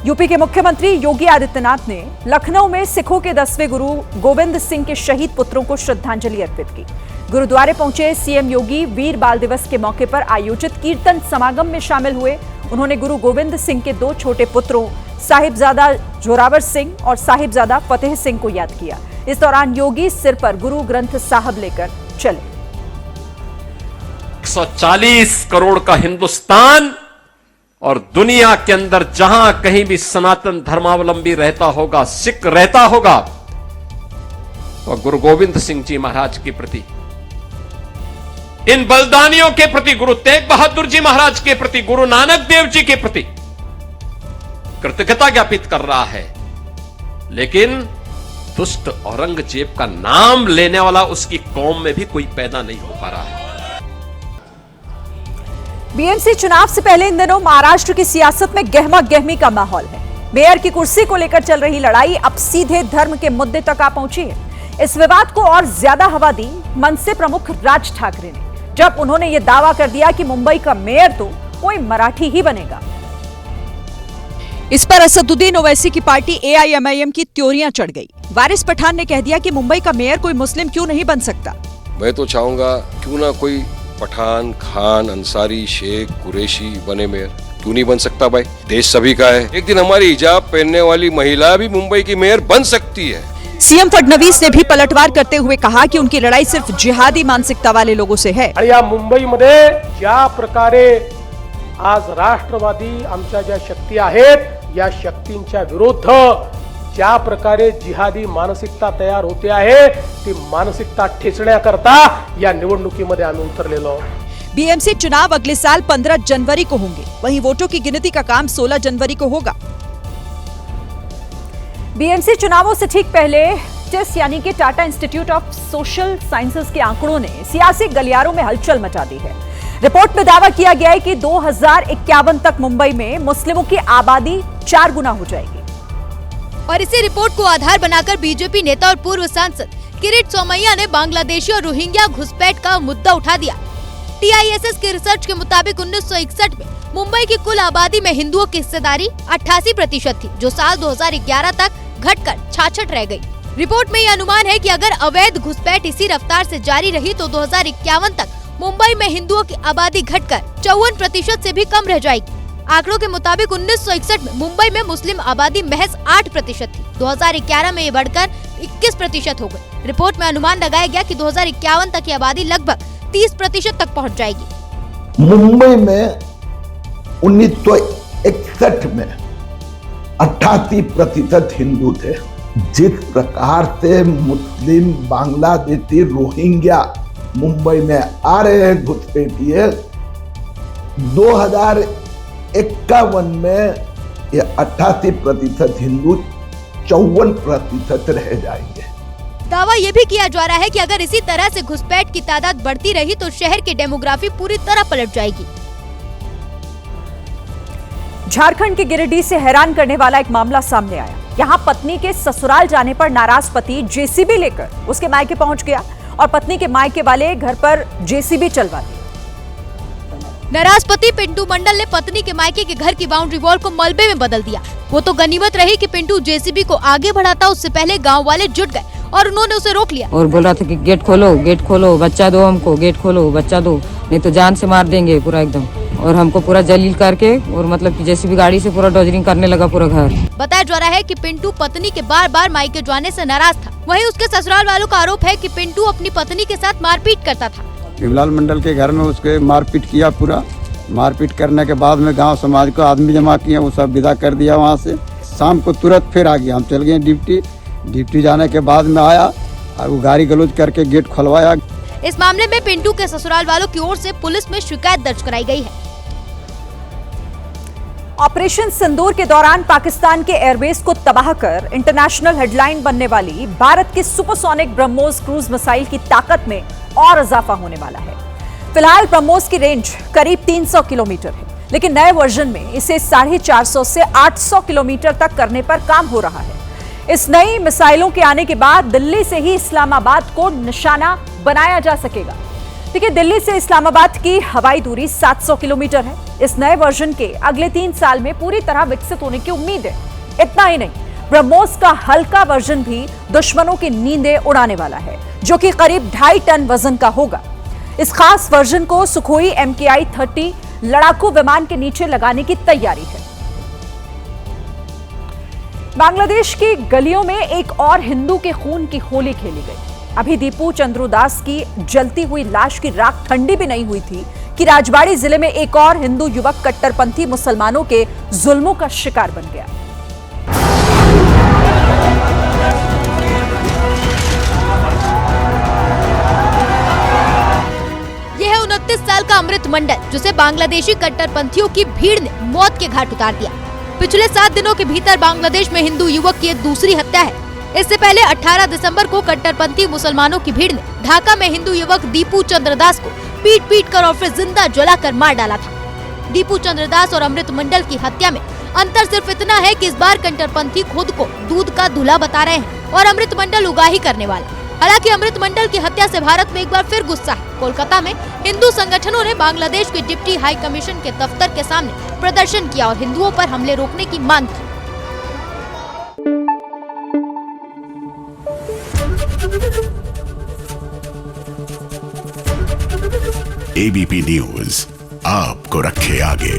UP के मुख्यमंत्री योगी आदित्यनाथ ने लखनऊ में सिखों के 10वें गुरु गोविंद सिंह के शहीद पुत्रों को श्रद्धांजलि अर्पित की। गुरुद्वारे पहुंचे सीएम योगी वीर बाल दिवस के मौके पर आयोजित कीर्तन समागम में शामिल हुए। उन्होंने गुरु गोविंद सिंह के 2 छोटे पुत्रों साहिबजादा जोरावर सिंह और साहिबजादा फतेह सिंह को याद किया। इस दौरान योगी सिर पर गुरु ग्रंथ साहब लेकर चले। 140 करोड़ का हिंदुस्तान और दुनिया के अंदर जहां कहीं भी सनातन धर्मावलंबी रहता होगा, सिख रहता होगा, तो गुरु गोविंद सिंह जी महाराज के प्रति, इन बलिदानियों के प्रति, गुरु तेग बहादुर जी महाराज के प्रति, गुरु नानक देव जी के प्रति कृतज्ञता ज्ञापित कर रहा है। लेकिन दुष्ट औरंगजेब का नाम लेने वाला उसकी कौम में भी कोई पैदा नहीं हो पा रहा है। बीएमसी चुनाव से पहले इन दिनों महाराष्ट्र की सियासत में गहमा गहमी का माहौल है। मेयर की कुर्सी को लेकर चल रही लड़ाई अब सीधे धर्म के मुद्दे तक आ पहुंची है। इस विवाद को और ज्यादा हवा दी मनसे प्रमुख राज ठाकरे ने, जब उन्होंने यह दावा कर दिया कि मुंबई का मेयर तो कोई मराठी ही बनेगा। इस पर असदुद्दीन ओवैसी की पार्टी एआईएमआईएम की त्योरियां चढ़ गई। वारिस पठान ने कह दिया कि मुंबई का मेयर कोई मुस्लिम क्यों नहीं बन सकता। मैं तो चाहूंगा क्यों ना कोई पठान, खान, अंसारी, शेख, कुरैशी बने मेयर। क्यों नहीं बन सकता भाई? देश सभी का है। एक दिन हमारी हिजाब पहनने वाली महिला भी मुंबई की मेयर बन सकती है। सीएम फडणवीस ने भी पलटवार करते हुए कहा कि उनकी लड़ाई सिर्फ जिहादी मानसिकता वाले लोगों से है। आणि या मुंबईमध्ये ज्या प्रकारे आज राष्ट्रवादी आमच्या ज्या शक्ती आहेत, या शक्तींच्या विरुद्ध ज्या प्रकारे जिहादी मानसिकता तयार होते आहे, ती मानसिकता ठेचण्याकरता या निवडणुकीमध्ये आम्ही उतरलेलो। बीएमसी चुनाव अगले साल 15 जनवरी को होंगे, वहीं वोटों की गिनती का काम 16 जनवरी को होगा। बीएमसी चुनावों से ठीक पहले टिस यानी कि Tata institute of social sciences के आंकड़ों ने सियासी गलियारों में हलचल मचा दी है। रिपोर्ट में दावा किया गया है कि 2051 तक मुंबई में मुस्लिमों की आबादी 4 गुना हो जाएगी। और इसी रिपोर्ट को आधार बनाकर बीजेपी नेता और पूर्व सांसद किरीट सोमैया ने बांग्लादेशी और रोहिंग्या घुसपैठ का मुद्दा उठा दिया। टीआईएसएस के रिसर्च के मुताबिक 1961 में मुंबई की कुल आबादी में हिंदुओं की हिस्सेदारी 88% थी, जो साल 2011 तक घटकर 66 रह गई। रिपोर्ट में यह अनुमान है कि अगर अवैध घुसपैठ इसी रफ्तार से जारी रही तो 2051 तक मुंबई में हिंदुओं की आबादी घटकर 54% से भी कम रह जाएगी। आंकड़ों के मुताबिक 1961 में मुंबई में मुस्लिम आबादी महज 8% थी। 2011 में ये बढ़कर 21% हो गई। रिपोर्ट में अनुमान लगाया गया कि 2051 तक की आबादी लगभग 30% तक पहुंच जाएगी। मुंबई में 1961 में 88% हिंदू थे। जिस प्रकार से मुस्लिम, बांग्लादेशी, रोहिंग्या मुंबई में आ रहे हैं घुसपैठिए, 2051 में ये 88% हिंदू 54% रह जाएंगे। दावा ये भी किया जा रहा है कि अगर इसी तरह से घुसपैठ की तादाद बढ़ती रही तो शहर की डेमोग्राफी पूरी तरह पलट जाएगी। झारखंड के गिरिडीह से हैरान करने वाला एक मामला सामने आया। यहाँ पत्नी के ससुराल जाने पर नाराज पति जेसीबी लेकर उसके मायके पहुंच गया और पत्नी के मायके वाले घर पर जेसीबी चलवा दी। नाराज पति पिंटू मंडल ने पत्नी के मायके के घर की बाउंड्री वॉल को मलबे में बदल दिया। वो तो गनीमत रही कि पिंटू जेसीबी को आगे बढ़ाता, उससे पहले गांव वाले जुट गए और उन्होंने उसे रोक लिया और बोल रहा था कि गेट खोलो, बच्चा दो हमको, गेट खोलो, बच्चा दो, नहीं तो जान से मार देंगे पूरा एकदम। और हमको पूरा जलील करके और मतलब कि जेसीबी गाड़ी से पूरा डोजरिंग करने लगा पूरा घर। बताया जा रहा है कि पिंटू पत्नी के बार बार मायके जाने से नाराज था। वहीं उसके ससुराल वालों का आरोप है कि पिंटू अपनी पत्नी के साथ मारपीट करता था। शिवलाल मंडल के घर में उसके मारपीट किया। पूरा मारपीट करने के बाद में गांव समाज को आदमी जमा किया, वो सब विदा कर दिया वहां से। शाम को तुरंत फिर आ गया, हम चल गए ड्यूटी जाने के बाद में आया और वो गाड़ी गलौज करके गेट खुलवाया। इस मामले में पिंटू के ससुराल वालों की ओर से पुलिस में शिकायत दर्ज कराई गई है। ऑपरेशन सिंदूर के दौरान पाकिस्तान के एयरबेस को तबाह कर इंटरनेशनल हेडलाइन बनने वाली भारत की सुपरसोनिक ब्रह्मोस क्रूज मिसाइल की ताकत में और इजाफा होने वाला है। फिलहाल ब्रह्मोस की रेंज करीब 300 किलोमीटर है, लेकिन नए वर्जन में इसे 450 से 800 किलोमीटर तक करने पर काम हो रहा है। इस नई मिसाइलों के आने के बाद दिल्ली से ही इस्लामाबाद को निशाना बनाया जा सकेगा। देखिए, दिल्ली से इस्लामाबाद की हवाई दूरी 700 किलोमीटर है। इस नए वर्जन के अगले 3 साल में पूरी तरह विकसित होने की उम्मीद है। इतना ही नहीं, ब्रह्मोस का हल्का वर्जन भी दुश्मनों की नींदें उड़ाने वाला है, जो कि करीब 2.5 टन वजन का होगा। इस खास वर्जन को सुखोई MKI 30 लड़ाकू विमान के नीचे लगाने की तैयारी है। बांग्लादेश की गलियों में एक और हिंदू के खून की होली खेली गई। अभी दीपू चंद्रू दास की जलती हुई लाश की राख ठंडी भी नहीं हुई थी कि राजबाड़ी जिले में एक और हिंदू युवक कट्टरपंथी मुसलमानों के जुल्मों का शिकार बन गया। यह है 29 साल का अमृत मंडल, जिसे बांग्लादेशी कट्टरपंथियों की भीड़ ने मौत के घाट उतार दिया। पिछले 7 दिनों के भीतर बांग्लादेश में हिंदू युवक की दूसरी हत्या है। इससे पहले 18 दिसंबर को कट्टरपंथी मुसलमानों की भीड़ ने ढाका में हिंदू युवक दीपू चंद्र दास को पीट पीट कर और फिर जिंदा जलाकर मार डाला था। दीपू चंद्र दास और अमृत मंडल की हत्या में अंतर सिर्फ इतना है कि इस बार कट्टरपंथी खुद को दूध का दूल्हा बता रहे हैं और अमृत मंडल उगाही करने वाला। हालांकि अमृत मंडल की हत्या से भारत में एक बार फिर गुस्सा है। कोलकाता में हिंदू संगठनों ने बांग्लादेश के डिप्टी हाई कमीशन के दफ्तर के सामने प्रदर्शन किया और हिंदुओं पर हमले रोकने की मांग की। ABP न्यूज आपको रखे आगे।